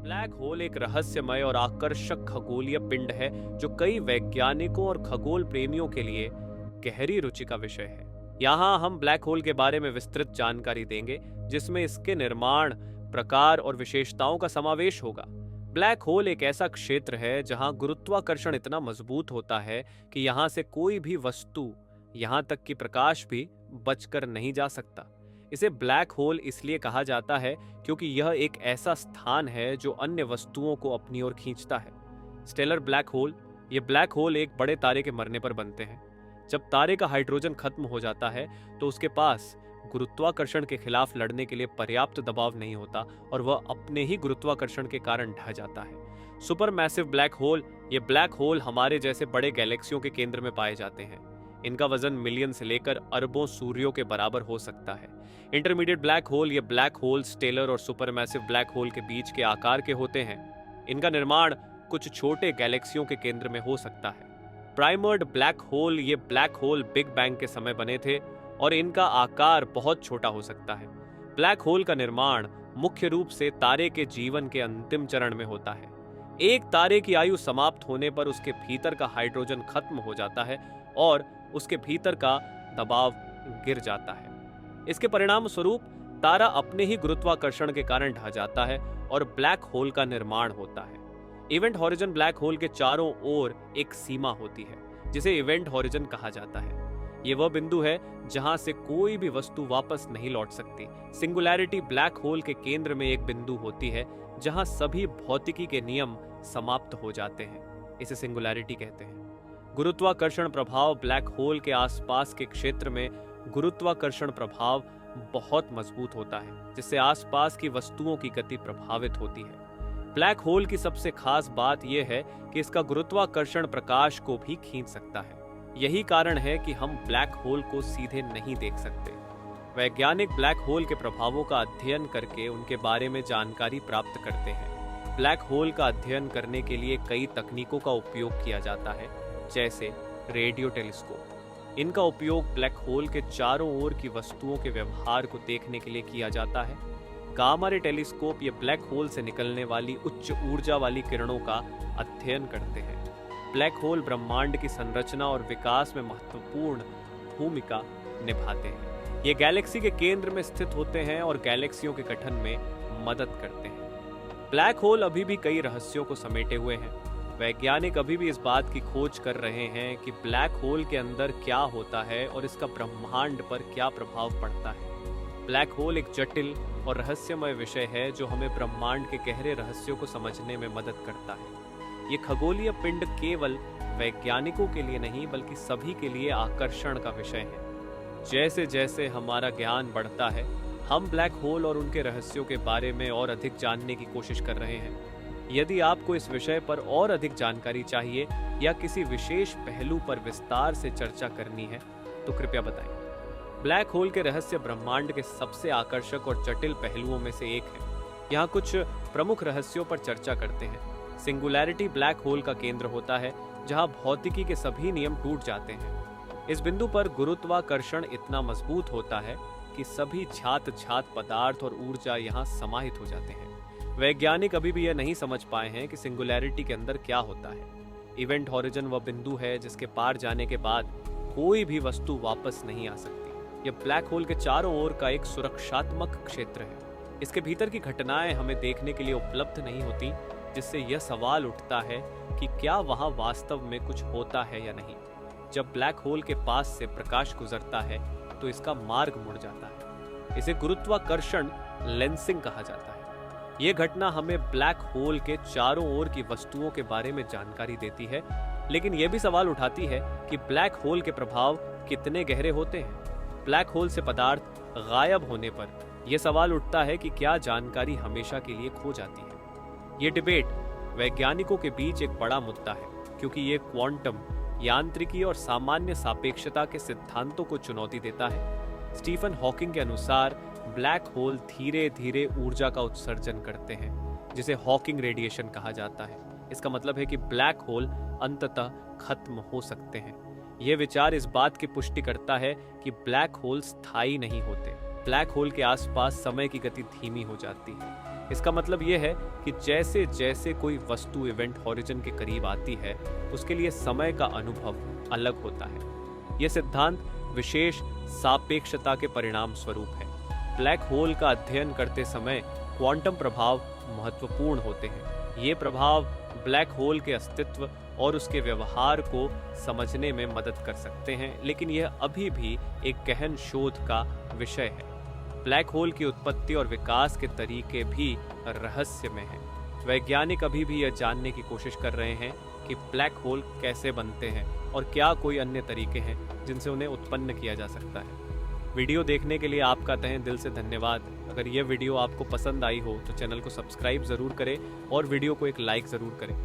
Black hole एक रहस्यमय और आकर्षक खगोलीय पिंड है जो कई वैज्ञानिकों और खगोल प्रेमियों के लिए गहरी रुचि का विषय है। यहाँ हम ब्लैक होल के बारे में विस्तृत जानकारी देंगे, जिसमें इसके निर्माण, प्रकार और विशेषताओं का समावेश होगा। ब्लैक होल एक ऐसा क्षेत्र है जहाँ गुरुत्वाकर्षण इतना मजबूत होता है कि यहाँ से कोई भी वस्तु, यहाँ तक कि प्रकाश भी बचकर नहीं जा सकता। इसे ब्लैक होल इसलिए कहा जाता है क्योंकि यह एक ऐसा स्थान है जो अन्य वस्तुओं को अपनी ओर खींचता है। स्टेलर ब्लैक होल, ये ब्लैक होल एक बड़े तारे के मरने पर बनते हैं। जब तारे का हाइड्रोजन खत्म हो जाता है तो उसके पास गुरुत्वाकर्षण के खिलाफ लड़ने के लिए पर्याप्त दबाव नहीं होता और वह अपने ही गुरुत्वाकर्षण के कारण ढह जाता है। सुपर मैसिव ब्लैक होल, ये ब्लैक होल हमारे जैसे बड़े गैलेक्सियों के केंद्र में पाए जाते हैं। इनका वजन मिलियन से लेकर अरबों सूर्यों के बराबर हो सकता है। इंटरमीडिएट ब्लैक होल, ये ब्लैक होल स्टेलर और सुपरमैसिव ब्लैक होल के बीच के आकार के होते हैं। इनका निर्माण कुछ छोटे गैलेक्सियों के केंद्र में हो सकता है। प्राइमर्ड ब्लैक होल, ये ब्लैक होल बिग बैंग के समय बने थे और इनका आकार बहुत छोटा हो सकता है। ब्लैक होल का निर्माण मुख्य रूप से तारे के जीवन के अंतिम चरण में होता है। एक तारे की आयु समाप्त होने पर उसके भीतर का हाइड्रोजन खत्म हो जाता है और उसके भीतर का दबाव गिर जाता है। इसके परिणाम स्वरूप तारा अपने ही गुरुत्वाकर्षण के कारण ढह जाता है और ब्लैक होल का निर्माण होता है। इवेंट हॉरिजन ब्लैक होल के चारों ओर एक सीमा होती है जिसे इवेंट हॉरिजन कहा जाता है। यह वह बिंदु है जहां से कोई भी वस्तु वापस नहीं लौट सकती। सिंगुलैरिटी ब्लैक होल के केंद्र में एक बिंदु होती है जहां सभी भौतिकी के नियम समाप्त हो जाते हैं। इसे सिंगुलैरिटी कहते हैं। गुरुत्वाकर्षण प्रभाव, ब्लैक होल के आसपास के क्षेत्र में गुरुत्वाकर्षण प्रभाव बहुत मजबूत होता है, जिससे आसपास की वस्तुओं की गति प्रभावित होती है। ब्लैक होल की सबसे खास बात यह है कि इसका गुरुत्वाकर्षण प्रकाश को भी खींच सकता है। यही कारण है कि हम ब्लैक होल को सीधे नहीं देख सकते। वैज्ञानिक ब्लैक होल के प्रभावों का अध्ययन करके उनके बारे में जानकारी प्राप्त करते हैं। ब्लैक होल का अध्ययन करने के लिए कई तकनीकों का उपयोग किया जाता है, जैसे रेडियो टेलीस्कोप। इनका उपयोग ब्लैक होल के चारों ओर की वस्तुओं के व्यवहार को देखने के लिए किया जाता है। गामा रे टेलीस्कोप, ये ब्लैक होल से निकलने वाली उच्च ऊर्जा वाली किरणों का अध्ययन करते हैं। ब्लैक होल ब्रह्मांड की संरचना और विकास में महत्वपूर्ण भूमिका निभाते हैं। ये गैलेक्सी के केंद्र में स्थित होते हैं और गैलेक्सियों के गठन में मदद करते हैं। ब्लैक होल अभी भी कई रहस्यों को समेटे हुए हैं। वैज्ञानिक अभी भी इस बात की खोज कर रहे हैं कि ब्लैक होल के अंदर क्या होता है और इसका ब्रह्मांड पर क्या प्रभाव पड़ता है। ब्लैक होल एक जटिल और रहस्यमय विषय है जो हमें ब्रह्मांड के गहरे रहस्यों को समझने में मदद करता है। ये खगोलीय पिंड केवल वैज्ञानिकों के लिए नहीं बल्कि सभी के लिए आकर्षण का विषय है। जैसे जैसे हमारा ज्ञान बढ़ता है, हम ब्लैक होल और उनके रहस्यों के बारे में और अधिक जानने की कोशिश कर रहे हैं। यदि आपको इस विषय पर और अधिक जानकारी चाहिए या किसी विशेष पहलू पर विस्तार से चर्चा करनी है तो कृपया बताएं। ब्लैक होल के रहस्य ब्रह्मांड के सबसे आकर्षक और जटिल पहलुओं में से एक है। यहाँ कुछ प्रमुख रहस्यों पर चर्चा करते हैं। सिंगुलैरिटी ब्लैक होल का केंद्र होता है जहाँ भौतिकी के सभी नियम टूट जाते हैं। इस बिंदु पर गुरुत्वाकर्षण इतना मजबूत होता है कि सभी छात पदार्थ और ऊर्जा यहाँ समाहित हो जाते हैं। वैज्ञानिक अभी भी यह नहीं समझ पाए हैं कि सिंगुलैरिटी के अंदर क्या होता है। इवेंट हॉरिजन वह बिंदु है जिसके पार जाने के बाद कोई भी वस्तु वापस नहीं आ सकती। यह ब्लैक होल के चारों ओर का एक सुरक्षात्मक क्षेत्र है। इसके भीतर की घटनाएं हमें देखने के लिए उपलब्ध नहीं होती, जिससे यह सवाल उठता है कि क्या वहां वास्तव में कुछ होता है या नहीं। जब ब्लैक होल के पास से प्रकाश गुजरता है तो इसका मार्ग मुड़ जाता है। इसे गुरुत्वाकर्षण लेंसिंग कहा जाता है। यह घटना हमें ब्लैक होल के चारों ओर की वस्तुओं के बारे में जानकारी देती है, लेकिन यह भी सवाल उठाती है कि ब्लैक होल के प्रभाव कितने गहरे होते हैं। ब्लैक होल से पदार्थ गायब होने पर यह सवाल उठता है कि क्या जानकारी हमेशा के लिए खो जाती है। यह डिबेट वैज्ञानिकों के बीच एक बड़ा मुद्दा है, क्योंकि यह क्वांटम यांत्रिकी और सामान्य सापेक्षता के सिद्धांतों को चुनौती देता है। स्टीफन हॉकिंग के अनुसार ब्लैक होल धीरे धीरे ऊर्जा का उत्सर्जन करते हैं, जिसे हॉकिंग रेडिएशन कहा जाता है। इसका मतलब है कि ब्लैक होल अंततः खत्म हो सकते हैं। यह विचार इस बात की पुष्टि करता है कि ब्लैक होल स्थायी नहीं होते। ब्लैक होल के आसपास समय की गति धीमी हो जाती है। इसका मतलब ये है कि जैसे जैसे कोई वस्तु इवेंट हॉरिजन के करीब आती है, उसके लिए समय का अनुभव अलग होता है। यह सिद्धांत विशेष सापेक्षता के परिणाम स्वरूप है। ब्लैक होल का अध्ययन करते समय क्वांटम प्रभाव महत्वपूर्ण होते हैं। ये प्रभाव ब्लैक होल के अस्तित्व और उसके व्यवहार को समझने में मदद कर सकते हैं, लेकिन यह अभी भी एक गहन शोध का विषय है। ब्लैक होल की उत्पत्ति और विकास के तरीके भी रहस्यमय हैं। वैज्ञानिक अभी भी यह जानने की कोशिश कर रहे हैं कि ब्लैक होल कैसे बनते हैं और क्या कोई अन्य तरीके हैं जिनसे उन्हें उत्पन्न किया जा सकता है। वीडियो देखने के लिए आपका तहे दिल से धन्यवाद। अगर यह वीडियो आपको पसंद आई हो तो चैनल को सब्सक्राइब ज़रूर करें और वीडियो को एक लाइक ज़रूर करें।